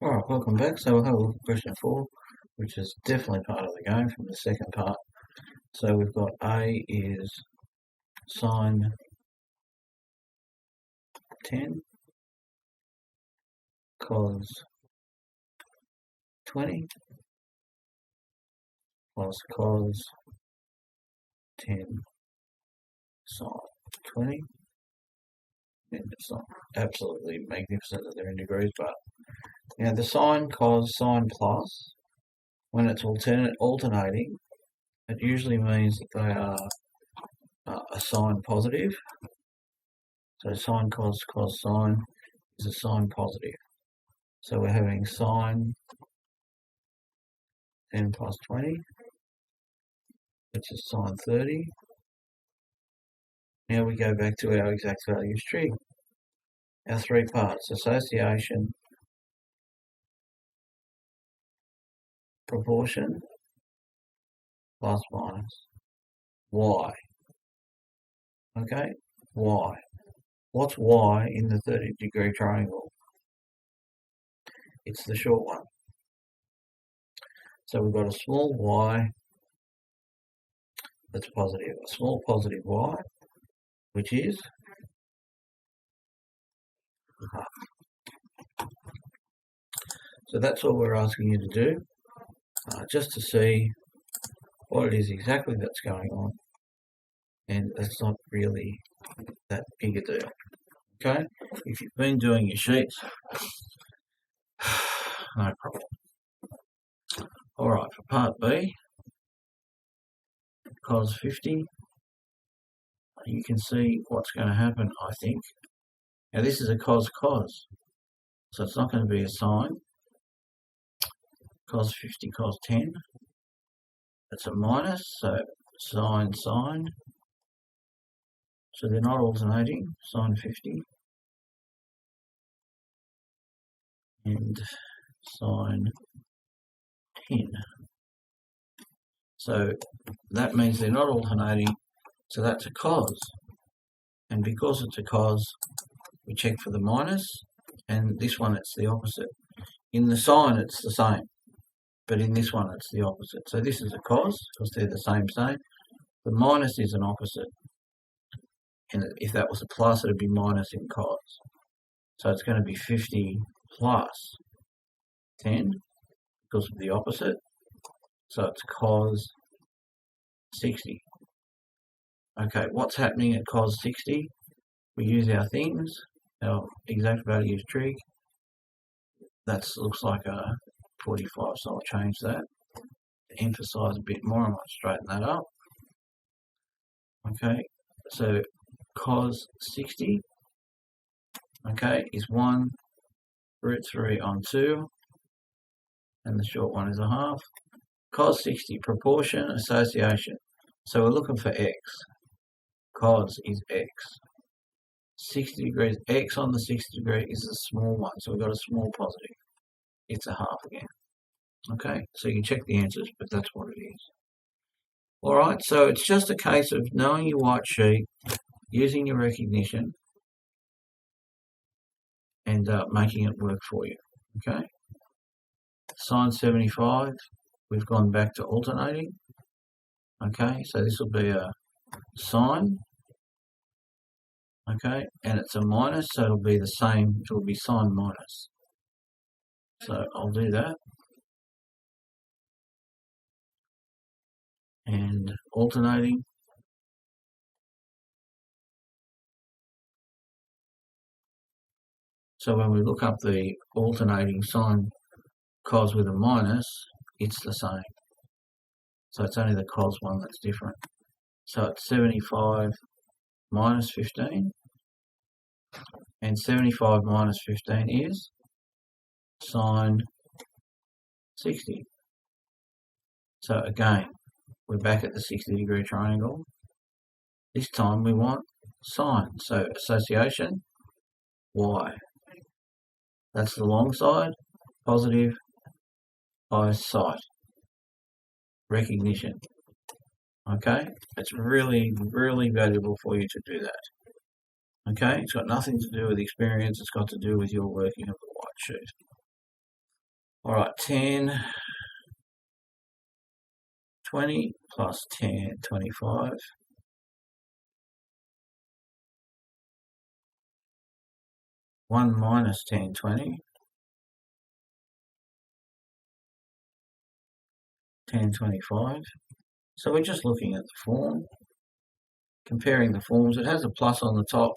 Alright, welcome back. So we'll have a look at question 4, which is definitely part of the game from the second part. So we've got A is sine 10 cos 20 plus cos 10 sine 20. And it's not absolutely magnificent that they're in degrees, but the sine, cos, sine plus, when it's alternating, it usually means that they are a sine positive. So sine, cos, cos, sine is a sine positive. So we're having sine 10 plus 20, which is sine 30. Now we go back to our exact values trig. Our three parts: association, proportion, plus minus. Y. Okay? Y. What's y in the 30-degree triangle? It's the short one. So we've got a small y that's positive. A small positive y, which is half. So that's all we're asking you to do, just to see what it is exactly that's going on. And it's not really that big a deal. Okay? If you've been doing your sheets, no problem. Alright, for part B, cos 50, you can see what's going to happen, I think. Now this is a cos, so it's not going to be a sine. Cos 50, cos 10, that's a minus, so sine, sine. So they're not alternating, sine 50 and sine 10. So that means they're not alternating, so that's a cos. And because it's a cos, we check for the minus, and this one it's the opposite. In the sine it's the same, but in this one it's the opposite. So this is a cos, because they're the same. The minus is an opposite. And if that was a plus, it would be minus in cos. So it's going to be 50 plus 10 because of the opposite. So it's cos 60. Okay, what's happening at cos 60? We use our things, our exact values trig. That looks like a 45, so I'll change that. To emphasize a bit more, I might straighten that up. Okay, so cos 60, okay, is 1 root 3 on 2, and the short one is a half. Cos 60, proportion, association. So we're looking for x. Cos is x. 60 degrees, x on the 60 degree is a small one, so we've got a small positive. It's a half again. Okay, so you can check the answers, but that's what it is. Alright, so it's just a case of knowing your white sheet, using your recognition, and making it work for you. Okay? Sine 75, we've gone back to alternating. Okay, so this will be a sine. Okay, and it's a minus, so it'll be the same, it will be sine minus. So I'll do that. And alternating. So when we look up the alternating sine cos with a minus, it's the same. So it's only the cos one that's different. So it's 75 minus 15. And 75 minus 15 is sine 60. So again, we're back at the 60-degree triangle. This time we want sine. So association, y. That's the long side, positive, by sight. Recognition. Okay? It's really, really valuable for you to do that. Okay? It's got nothing to do with experience, it's got to do with your working of the white sheet. All right, 10, 20 plus 10, 25. 1 minus 10, 20. 10, 25. So we're just looking at the form, comparing the forms. It has a plus on the top,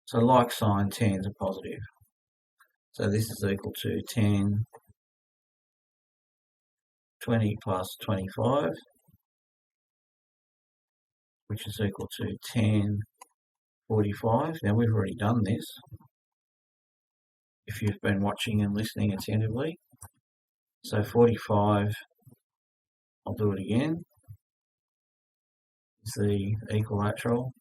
so like sign, 10 is a positive. So this is equal to 10, 20 plus 25, which is equal to 10, 45. Now we've already done this, if you've been watching and listening attentively. So 45, I'll do it again, is the equilateral,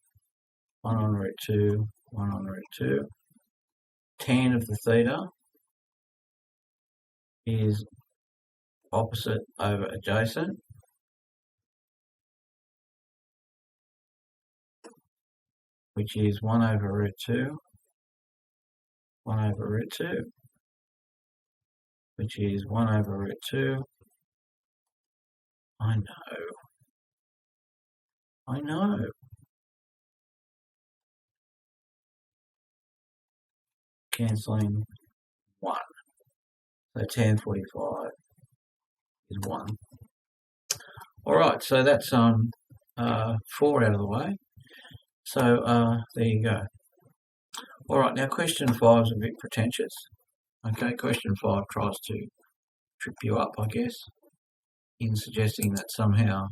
1 on root 2, 1 on root 2. Tan of the theta is opposite over adjacent, which is 1 over root 2, 1 over root 2, which is 1 over root 2. I know. Cancelling 1. So tan 45 is 1. Alright, so that's 4 out of the way. So there you go. Alright, now question 5 is a bit pretentious. Okay, question 5 tries to trip you up, I guess, in suggesting that somehow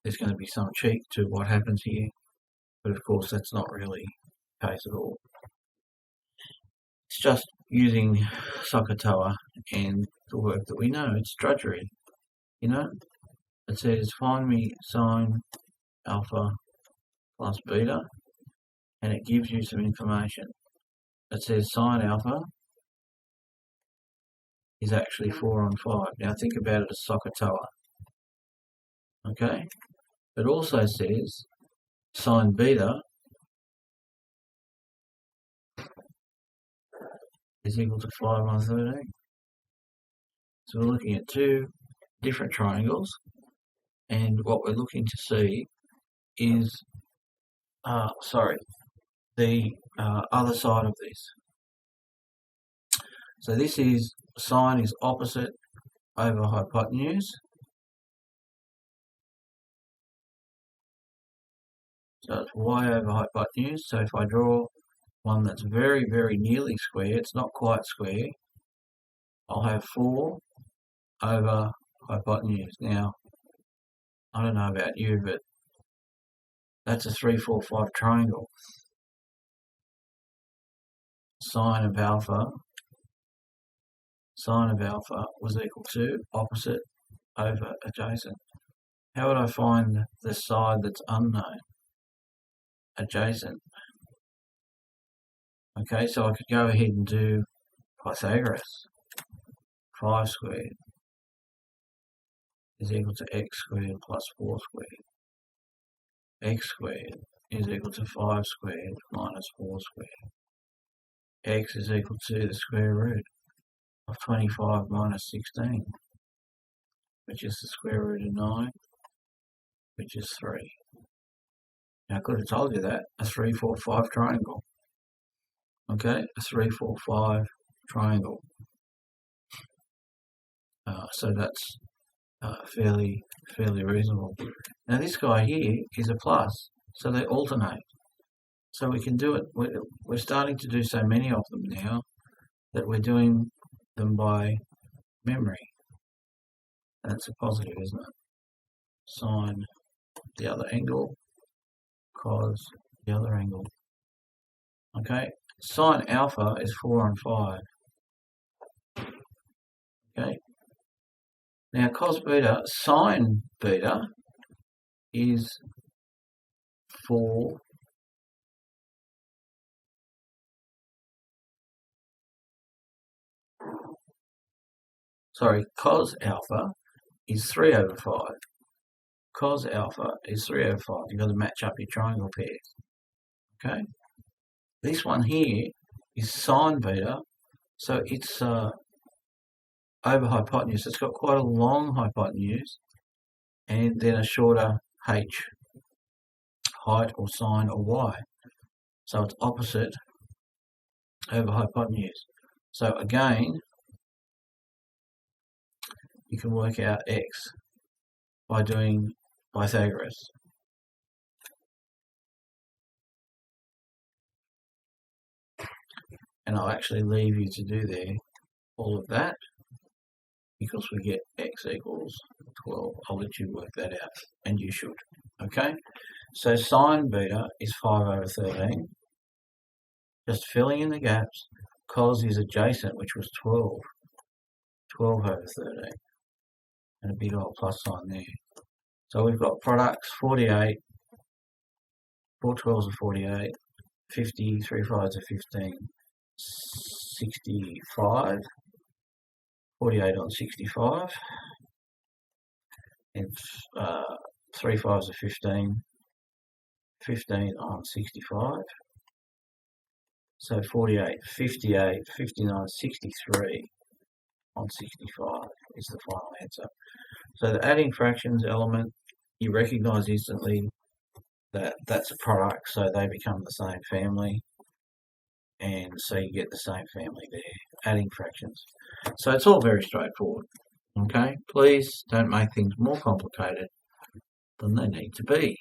there's going to be some cheat to what happens here. But of course, that's not really the case at all. It's just using Sokotoa and the work that we know. It's drudgery, you know. It says find me sine alpha plus beta, and it gives you some information. It says sine alpha is actually 4 on 5. Now think about it as Sokotoa. Okay? It also says sine beta is equal to 5 on 13. So we're looking at two different triangles, and what we're looking to see is, the other side of this. So this is, sine is opposite over hypotenuse. So it's y over hypotenuse. So if I draw one that's very, very nearly square, it's not quite square, I'll have 4 over hypotenuse. Now, I don't know about you, but that's a 3, 4, 5 triangle. Sine of alpha was equal to opposite over adjacent. How would I find the side that's unknown? Adjacent. Okay, so I could go ahead and do Pythagoras. 5 squared is equal to x squared plus 4 squared. X squared is equal to 5 squared minus 4 squared. X is equal to the square root of 25 minus 16, which is the square root of 9, which is 3. Now I could have told you that, a 3, 4, 5 triangle. Okay, a 3, 4, 5 triangle. So that's fairly reasonable. Now this guy here is a plus, so they alternate. So we can do it, we're starting to do so many of them now that we're doing them by memory. That's a positive, isn't it? Sine the other angle, cos the other angle. Okay, sine alpha is 4 on 5. Okay. Now cos beta, sine beta is 4 cos alpha is 3 over 5. Cos alpha is 3 over 5. You've got to match up your triangle pairs. Okay? This one here is sine beta. So it's over hypotenuse. It's got quite a long hypotenuse and then a shorter h, height or sine or y. So it's opposite over hypotenuse. So again, you can work out x by doing Pythagoras. And I'll actually leave you to do there all of that because we get x equals 12. I'll let you work that out, and you should. Okay? So sine beta is 5 over 13. Just filling in the gaps. Cos is adjacent, which was 12. 12 over 13. And a big old plus sign there. So we've got products 48. 4 12s are 48. 50, 3 5s are 15. 65. 48 on 65. And 3 5s are 15. 15 on 65. So 48, 58, 59, 63 on 65 is the final answer. So the adding fractions element, you recognise instantly that that's a product, so they become the same family. And so you get the same family there, adding fractions. So it's all very straightforward. Okay, please don't make things more complicated than they need to be.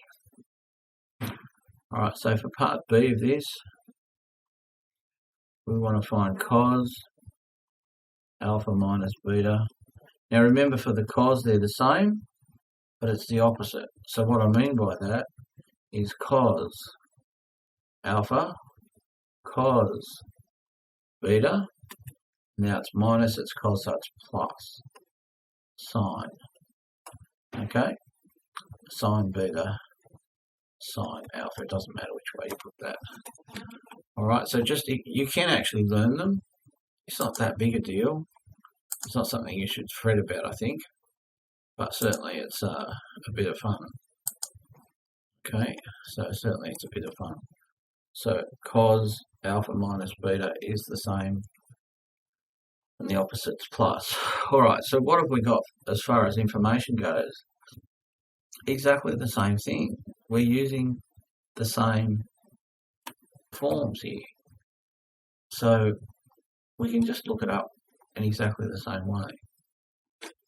Alright, so for part B of this, we want to find cos alpha minus beta. Now remember, for the cos they're the same, but it's the opposite. So what I mean by that is cos alpha, cos beta. Now it's minus, it's cos, so it's plus. Sine. Okay? Sine beta, sine alpha. It doesn't matter which way you put that. Alright, so just, you can actually learn them. It's not that big a deal. It's not something you should fret about, I think. But certainly it's a bit of fun. Okay, so certainly it's a bit of fun. So cos alpha minus beta is the same, and the opposite's plus. Alright, so what have we got as far as information goes? Exactly the same thing. We're using the same forms here. So we can just look it up in exactly the same way.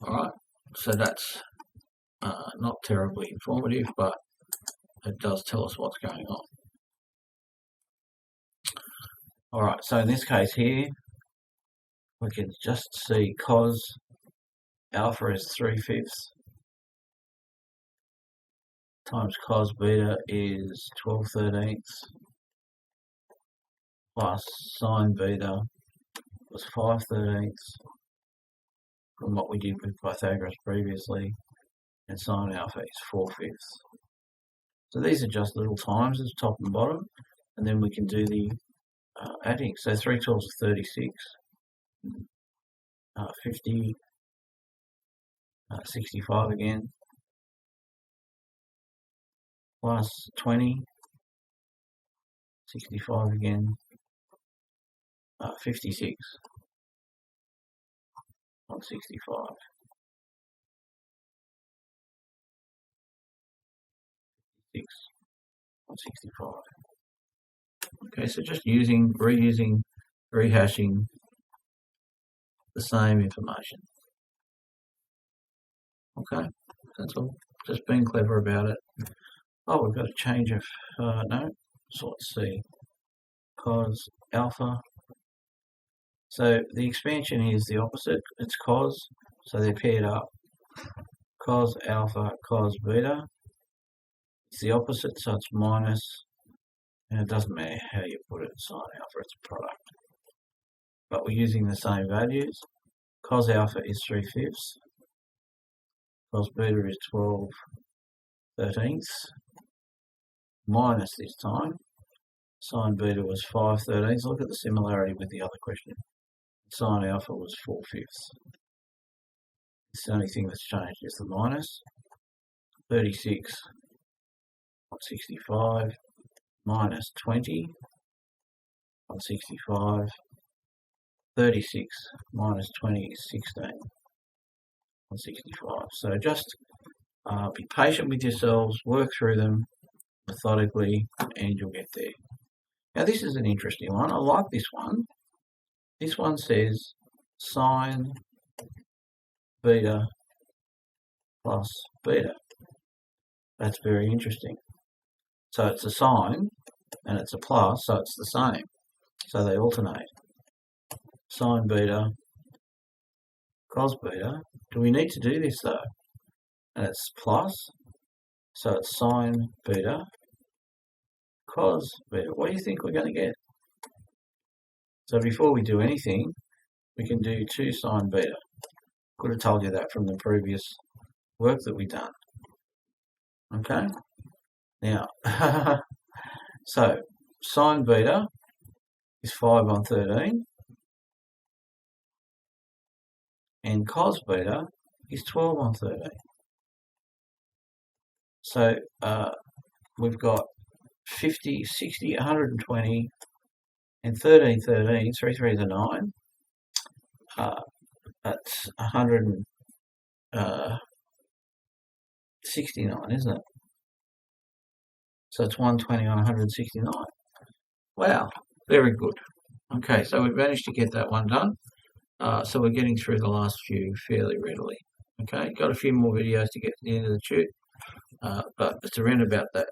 Alright, so that's not terribly informative, but it does tell us what's going on. Alright, so in this case here, we can just see cos alpha is 3/5 times cos beta is 12/13 plus sine beta was 5/13 from what we did with Pythagoras previously, and sine alpha is 4/5. So these are just little times as top and bottom, and then we can do the adding. So 3 12s are 36, 50, 65 again, plus 20, 65 again, 56 on 65. 6 on 65. Okay, so just reusing, rehashing the same information. Okay, that's all. Just being clever about it. Oh, we've got a change of, no, so let's see. Cos alpha. So the expansion here is the opposite. It's cos, so they're paired up. Cos alpha, cos beta. It's the opposite, so it's minus. And it doesn't matter how you put it, sine alpha, it's a product. But we're using the same values. Cos alpha is 3/5. Cos beta is 12/13. Minus this time. Sine beta was 5/13. Look at the similarity with the other question. Sine alpha was 4/5. The only thing that's changed is the minus. 36 on 65 minus 20 on 65. 36 minus 20 is 16 on 65. So just be patient with yourselves, work through them methodically, and you'll get there. Now this is an interesting one. I like this one. This one says sine beta plus beta. That's very interesting. So it's a sine and it's a plus, so it's the same. So they alternate. Sine beta, cos beta. Do we need to do this though? And it's plus, so it's sine beta, cos beta. What do you think we're going to get? So before we do anything, we can do 2 sine beta. Could have told you that from the previous work that we've done. Okay? Now, so sine beta is 5 on 13. And cos beta is 12 on 13. So we've got 50, 60, 120, and 13, 13, 3 3s are 9. That's 169, isn't it? So it's 120 on 169. Wow, very good. Okay, so we've managed to get that one done. So we're getting through the last few fairly readily. Okay, got a few more videos to get to the end of the tube, but it's around about that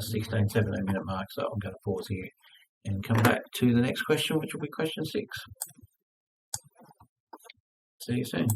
16, 17 minute mark, so I'm going to pause here and come back to the next question, which will be question 6. See you soon.